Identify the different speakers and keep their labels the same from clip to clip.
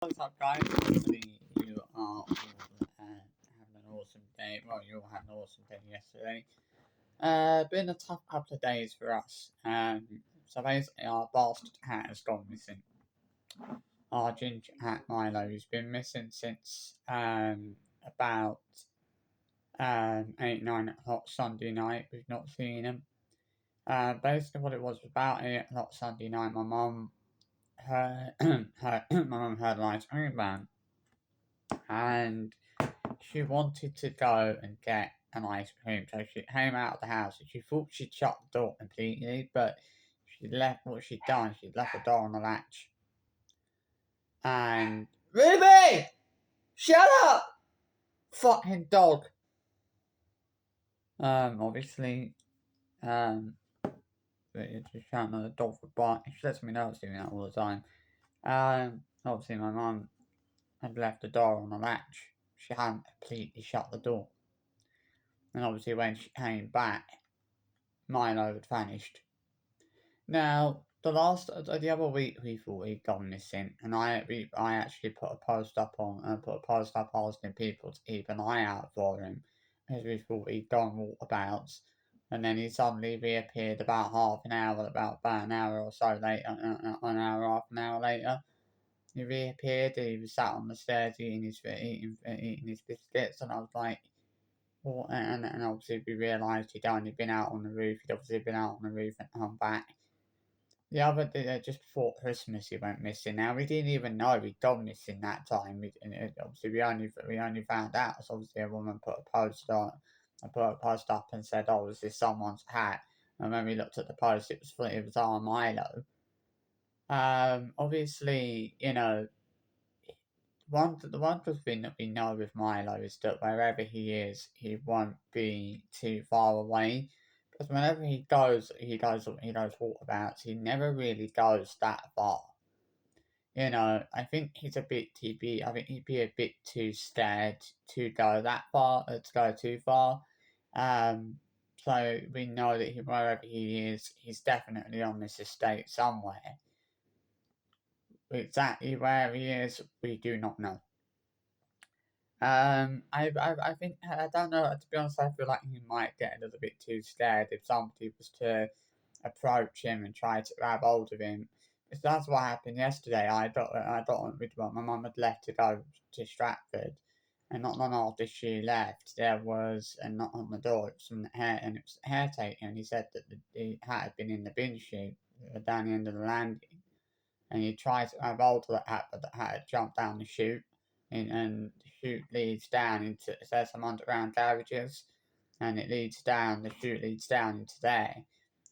Speaker 1: What's up, guys? Hopefully you are all having an awesome day. Well, you all had an awesome day yesterday. Been a tough couple of days for us. So basically, our bastard cat has gone missing. Our ginger cat Milo has been missing since about 8, 9 o'clock Sunday night. We've not seen him. Basically, what it was about 8 o'clock Sunday night, my mum heard my mum heard an ice cream van, and she wanted to go and get an ice cream, so she came out of the house and she thought she'd shut the door completely, but she'd left the door on the latch. And Ruby! Shut up! Fucking dog. Obviously, just shouting at the dog for barking. She lets me know I was doing that all the time. Obviously my mum had left the door on the latch. She hadn't completely shut the door. And obviously when she came back, Milo had vanished. Now, the other week we thought he'd gone missing, and I actually put a post up asking people to keep an eye out for him, as we thought he'd gone walkabouts, and then he suddenly reappeared about about an hour or so later, half an hour later. He reappeared. He was sat on the stairs eating his biscuits, and I was like, well, and obviously we realised he'd only been out on the roof. He'd obviously been out on the roof and come back. The other day, just before Christmas, he went missing. Now we didn't even know he'd gone missing that time. Obviously we only found out. So obviously a woman put a post up and said, "Oh, is this someone's cat?" And when we looked at the post, it was our Milo. Obviously, the one good thing that we know with Milo is that wherever he is, he won't be too far away. Because whenever he goes walkabouts, he never really goes that far. I think I think he'd be a bit too scared to go that far, to go too far. So we know that wherever he is, he's definitely on this estate somewhere. Exactly where he is, we do not know. I think I don't know. To be honest, I feel like he might get a little bit too scared if somebody was to approach him and try to grab hold of him. Because that's what happened yesterday. I got with my mum had left to go to Stratford, and not long after she left, there was a knock on the door. It was from the hair, and it was the caretaker, and he said that the hat had been in the bin chute down the end of the landing, and he tried to grab hold of the hat, but the hat had jumped down the chute, and the chute leads down into there's some underground garages, and the chute leads down into there.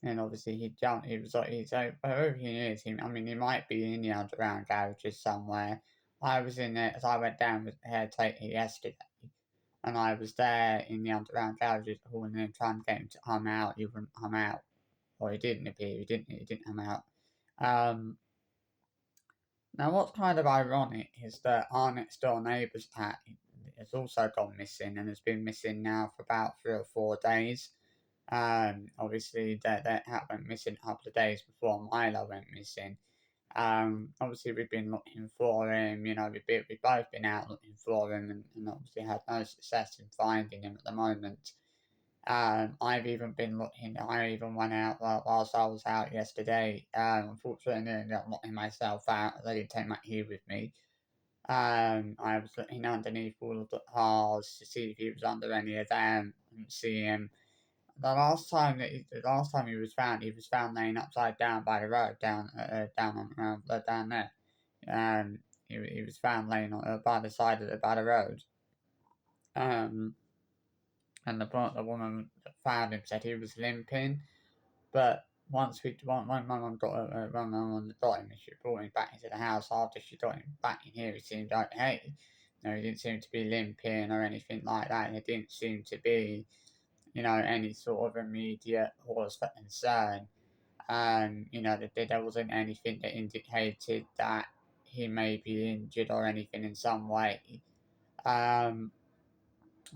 Speaker 1: And obviously he jumped. He was like, so wherever he is, he might be in the underground garages somewhere. I was in there as I went down with the caretaker yesterday, and I was there in the underground garages calling him, trying to get him to come out. He wouldn't come out, or he didn't appear. He didn't come out. Now, what's kind of ironic is that our next door neighbour's cat has also gone missing and has been missing now for about 3 or 4 days. Obviously, that cat went missing a couple of days before Milo went missing. Obviously, we've been looking for him. We've both been out looking for him, and obviously had no success in finding him at the moment. I've even been looking. I even went out whilst I was out yesterday. Unfortunately, I ended up locking myself out. I didn't take my key with me. I was looking underneath all of the cars to see if he was under any of them. Couldn't see him. The last time he was found laying upside down by the road down down there. He was found laying by the side of by the road. And the woman that found him said he was limping, but when my mum got him, she brought him back into the house. After she got him back in here, he seemed okay. He didn't seem to be limping or anything like that. It didn't seem to be, any sort of immediate cause for concern. There wasn't anything that indicated that he may be injured or anything in some way.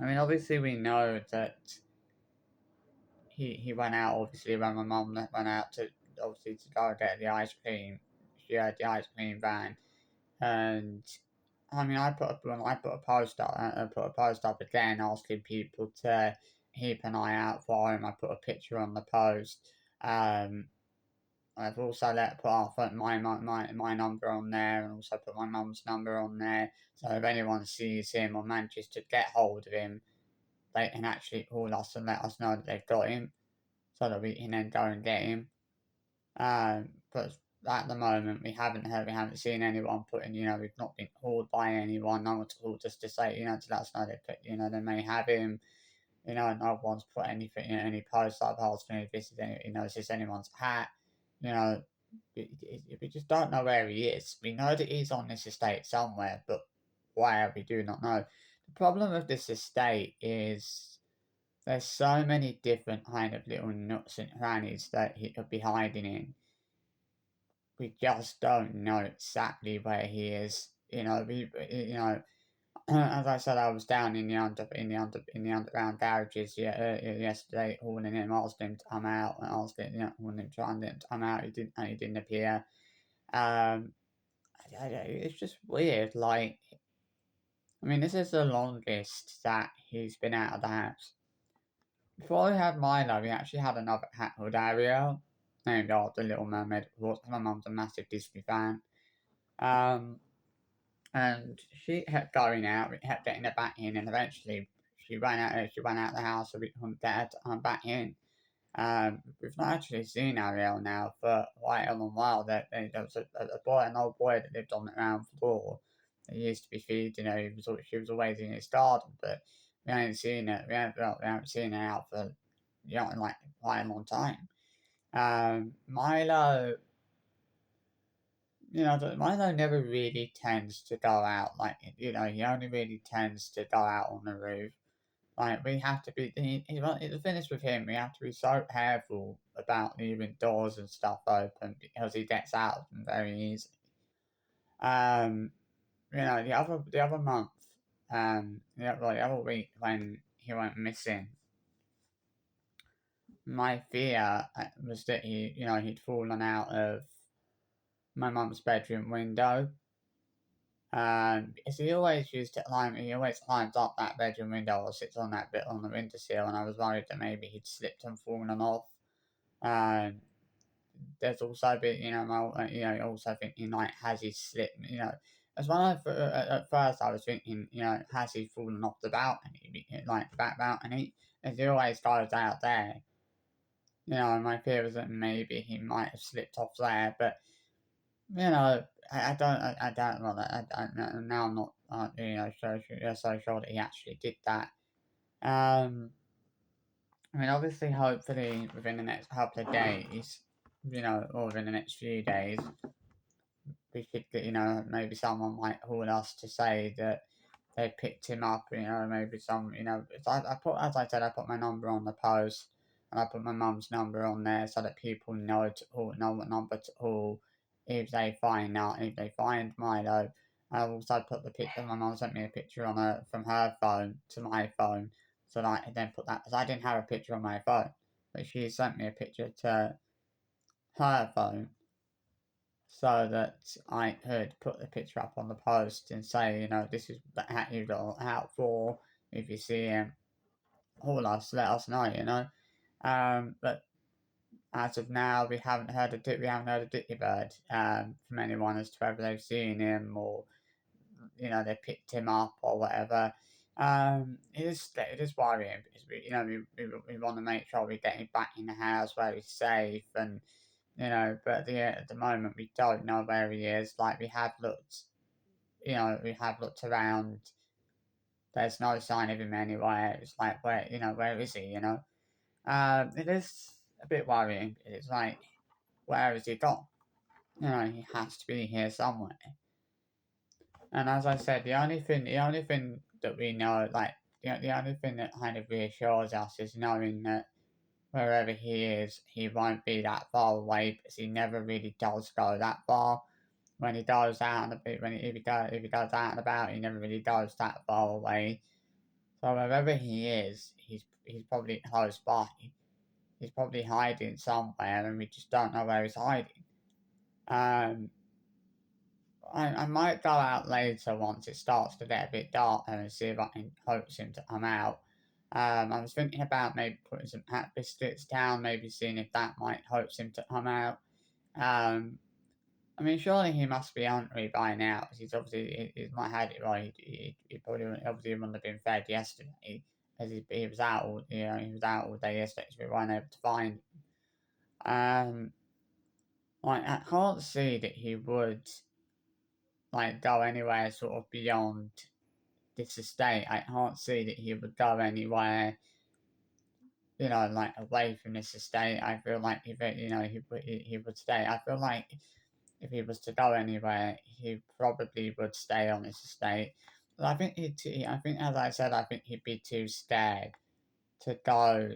Speaker 1: Obviously we know that he went out, obviously, when my mum went out to go get the ice cream. She had the ice cream van, And I mean, when I put a post up, again asking people to keep an eye out for him. I put a picture on the post. Um, I've also put my number on there, and also put my mum's number on there. So if anyone sees him or manages to get hold of him, they can actually call us and let us know that they've got him, so that we can then go and get him. But at the moment, we haven't seen anyone putting, we've not been called by anyone. No one's called us to say, to let us know they may have him. No one's put anything, any posts up asking if this is is this anyone's hat. You know, we just don't know where he is. We know that he's on this estate somewhere, but where we do not know. The problem with this estate is there's so many different kind of little nooks and crannies that he could be hiding in. We just don't know exactly where he is. As I said, I was down in the underground garages yesterday, calling him, asking him to come out, and asking calling him, trying to come out. He didn't appear. Um, it's just weird. Like, I mean, this is the longest that he's been out of the house. Before we had Milo, we actually had another cat called Ariel, named after Little Mermaid. Of course, my mum's a massive Disney fan. Um, and she kept going out. We kept getting her back in, and eventually she ran out. She ran out of the house, so we couldn't get her to come back in. We've not actually seen Ariel now for quite a long while. There was an old boy that lived on the ground floor. He used to be feeding her. She was always in his garden, but we haven't seen her. We haven't seen her out for like quite a long time. Milo, Milo never really tends to go out. Like, he only really tends to go out on the roof. Like, we have to be, the thing is with him, we have to be so careful about leaving doors and stuff open because he gets out of them very easily. The other month, the other week when he went missing, my fear was that he'd fallen out of my mum's bedroom window. Because he always climbs up that bedroom window or sits on that bit on the windowsill, and I was worried that maybe he'd slipped and fallen off. And there's also been, also thinking like, has he slipped? As well at first I was thinking, has he fallen off the balcony, like the back balcony, as he always goes out there. My fear was that maybe he might have slipped off there, but I don't know that. I don't know. Now I'm not, so sure that he actually did that. I mean, obviously, hopefully, within the next couple of days, or within the next few days, we should get, maybe someone might call us to say that they picked him up, maybe as I said, I put my number on the post, and I put my mum's number on there so that people know what number to call if they find Milo. I also put the picture. My mum sent me a picture from her phone to my phone, so that I could then put that, because I didn't have a picture on my phone, but she sent me a picture to her phone so that I could put the picture up on the post and say, this is the hat you got out for. If you see him, call us, let us know. But as of now, we haven't heard a dicky bird from anyone as to whether they've seen him or they picked him up or whatever. It is worrying because we want to make sure we get him back in the house where he's safe, and but at the moment we don't know where he is. Like, we have looked around. There's no sign of him anywhere. It's like, where is he? It is a bit worrying. It's like, where has he gone? He has to be here somewhere. And as I said, the only thing that we know, like, the only thing that kind of reassures us is knowing that wherever he is, he won't be that far away, because he never really does go that far. When he goes out and if he goes out and about, he never really goes that far away. So wherever he is, he's probably close by. He's probably hiding somewhere, and we just don't know where he's hiding. Um, I might go out later once it starts to get a bit darker and see if I can coax him to come out. I was thinking about maybe putting some hat biscuits down, maybe seeing if that might coax him to come out. Um, I mean, surely he must be hungry by now, because he's obviously, he's not had it right. He probably obviously wouldn't have been fed yesterday, as he was out all, he was out all day yesterday, so we weren't able to find him. Like, I can't see that he would, like, go anywhere sort of beyond this estate. I can't see that he would go anywhere, like, away from this estate. I feel like if he would stay. I feel like if he was to go anywhere, he probably would stay on this estate. But I think I think, as I said, I think he'd be too scared to go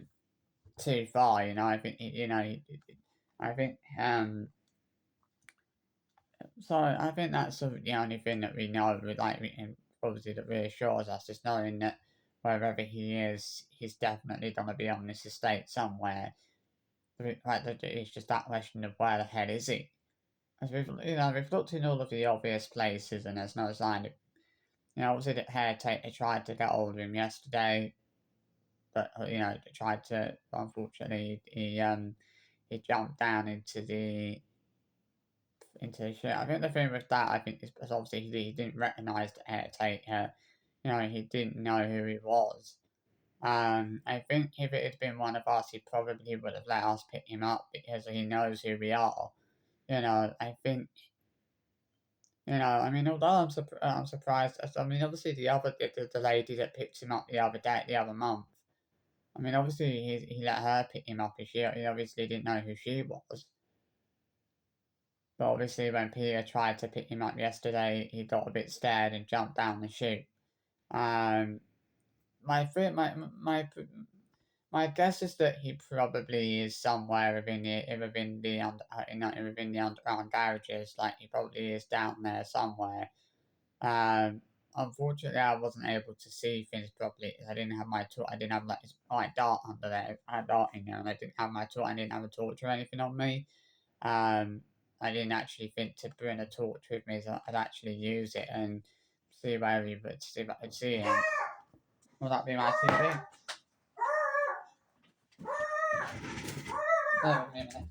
Speaker 1: too far. I think I think so. I think that's the only thing that we know. Obviously that reassures us is knowing that wherever he is, he's definitely going to be on this estate somewhere. It's just that question of where the hell is he? As we've looked in all of the obvious places and there's no sign of, obviously the caretaker tried to get hold of him yesterday, but, tried to, unfortunately, he jumped down into the shit. I think the thing with that, I think, is because obviously he didn't recognise the caretaker, he didn't know who he was. I think if it had been one of us, he probably would have let us pick him up because he knows who we are. I think I mean, although I'm surprised. I mean, obviously the lady that picked him up the other month. I mean, obviously he let her pick him up. He obviously didn't know who she was. But obviously, when Peter tried to pick him up yesterday, he got a bit scared and jumped down the chute. Um, my my guess is that he probably is somewhere within the underground garages. Like he probably is down there somewhere. Unfortunately, I wasn't able to see things properly. I didn't have my torch. I didn't have my dart under there. I had dart in there, and I didn't have my torch. I didn't have a torch or anything on me. I didn't actually think to bring a torch with me, so I'd actually use it and see where he would see if I could see him. Will that be my TV? Oh, wait a minute.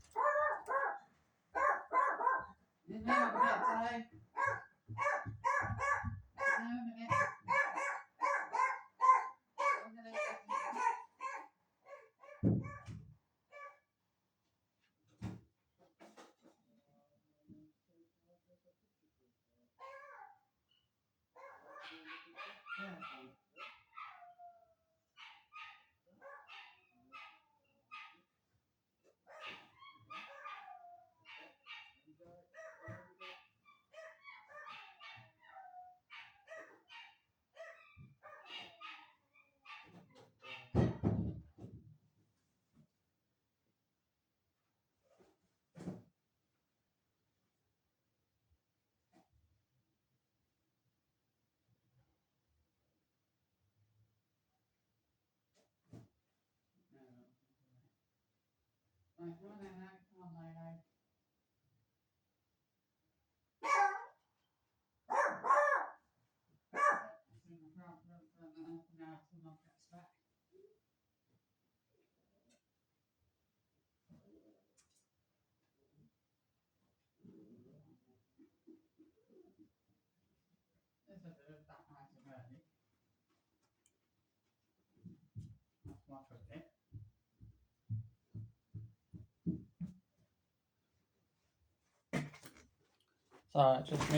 Speaker 1: So it's just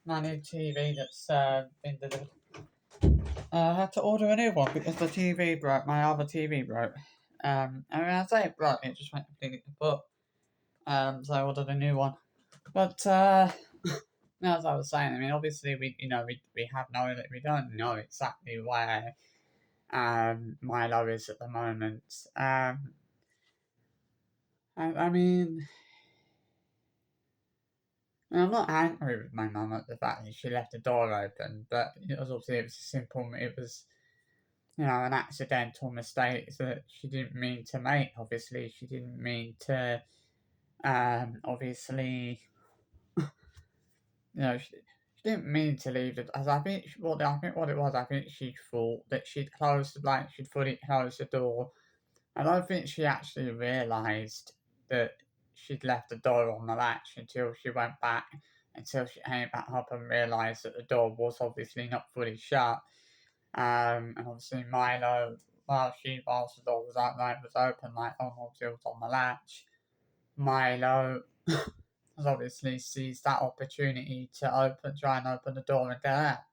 Speaker 1: my new TV that's been delivered. I had to order a new one because the TV broke. My other TV broke. I mean, I say it broke. It just went completely kaput. So I ordered a new one. But as I was saying, I mean, obviously we have we don't know exactly where Milo is at the moment. I mean, I'm not angry with my mum at the fact that she left the door open, but it was a simple. It was an accidental mistake that she didn't mean to make. Obviously, she didn't mean to. Obviously, she didn't mean to leave it. As I think what it was, I think she thought that she'd she'd fully closed the door. I don't think she actually realised that she'd left the door on the latch until she went back, until she came back up and realised that the door was obviously not fully shut. And obviously Milo, whilst the door was out, was open, obviously it was on the latch. Milo has obviously seized that opportunity to try and open the door and get out.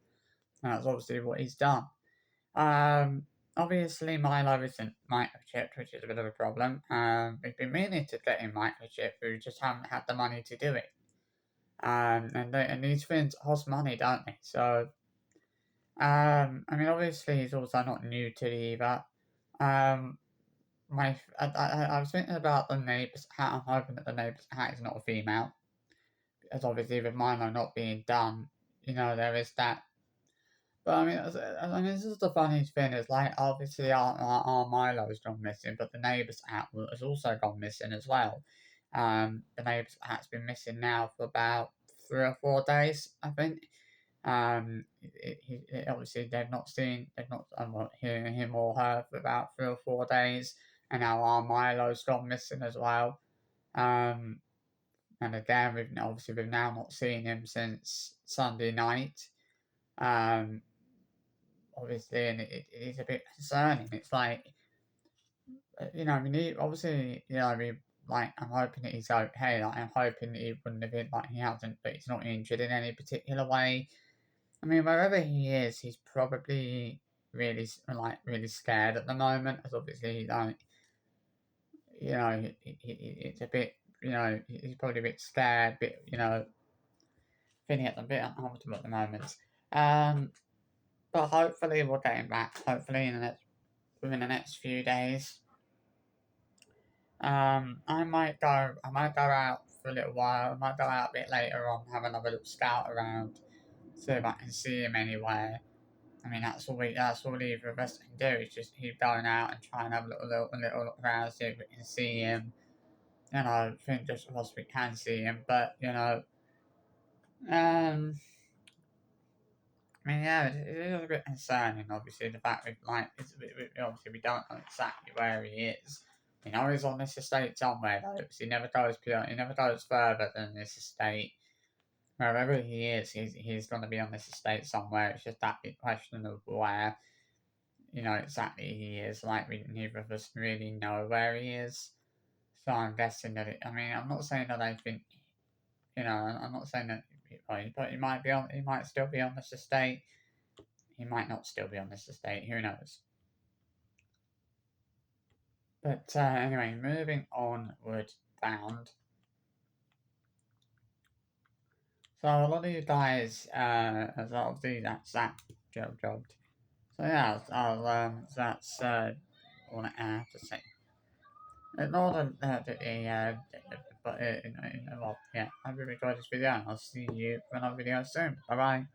Speaker 1: And that's obviously what he's done. Obviously Milo isn't microchipped, which is a bit of a problem. We've been meaning to get him microchipped, but we just haven't had the money to do it. And these things cost money, don't they? So, I mean, obviously he's also not new to the Eva. I was thinking about the neighbour's hat. I'm hoping that the neighbour's hat is not a female. Because obviously with Milo not being done, there is that. But I mean, this is the funniest thing is obviously our Milo's gone missing, but the neighbour's hat has also gone missing as well. The neighbour's hat's been missing now for about 3 or 4 days, I think. Obviously they've not hearing him or her for about 3 or 4 days, and now our Milo's gone missing as well. And again, we've now not seen him since Sunday night. Obviously, and it is a bit concerning. It's like, I mean, obviously, I mean, I'm hoping that he's okay. I'm hoping that he wouldn't have been he hasn't, but he's not injured in any particular way. I mean, wherever he is, he's probably really scared at the moment, as obviously, it's a bit, he's probably a bit scared, feeling a bit uncomfortable at the moment. But hopefully we'll get him back. Hopefully within the next few days. I might go out for a little while. I might go out a bit later on, have another little scout around, see if I can see him anywhere. I mean, that's all either of us can do is just keep going out and try and have a little look around, see if we can see him. Fingers crossed we can see him, but um. I mean, yeah, it is a bit concerning, obviously, the fact obviously we don't know exactly where he is. We know he's on this estate somewhere, though, because he never goes further than this estate. Wherever he is, he's going to be on this estate somewhere. It's just that big question of where, exactly he is. Neither of us really know where he is. So I'm guessing that I mean, I'm not saying that I think, I'm not saying that, but he might still be on this estate. He might not still be on this estate, who knows. But anyway, moving onward bound. So a lot of you guys, as obviously that's that jobbed. So yeah, that's all I have to say. Ignore but well, yeah, I hope you enjoyed this video, and I'll see you for another video soon. Bye bye.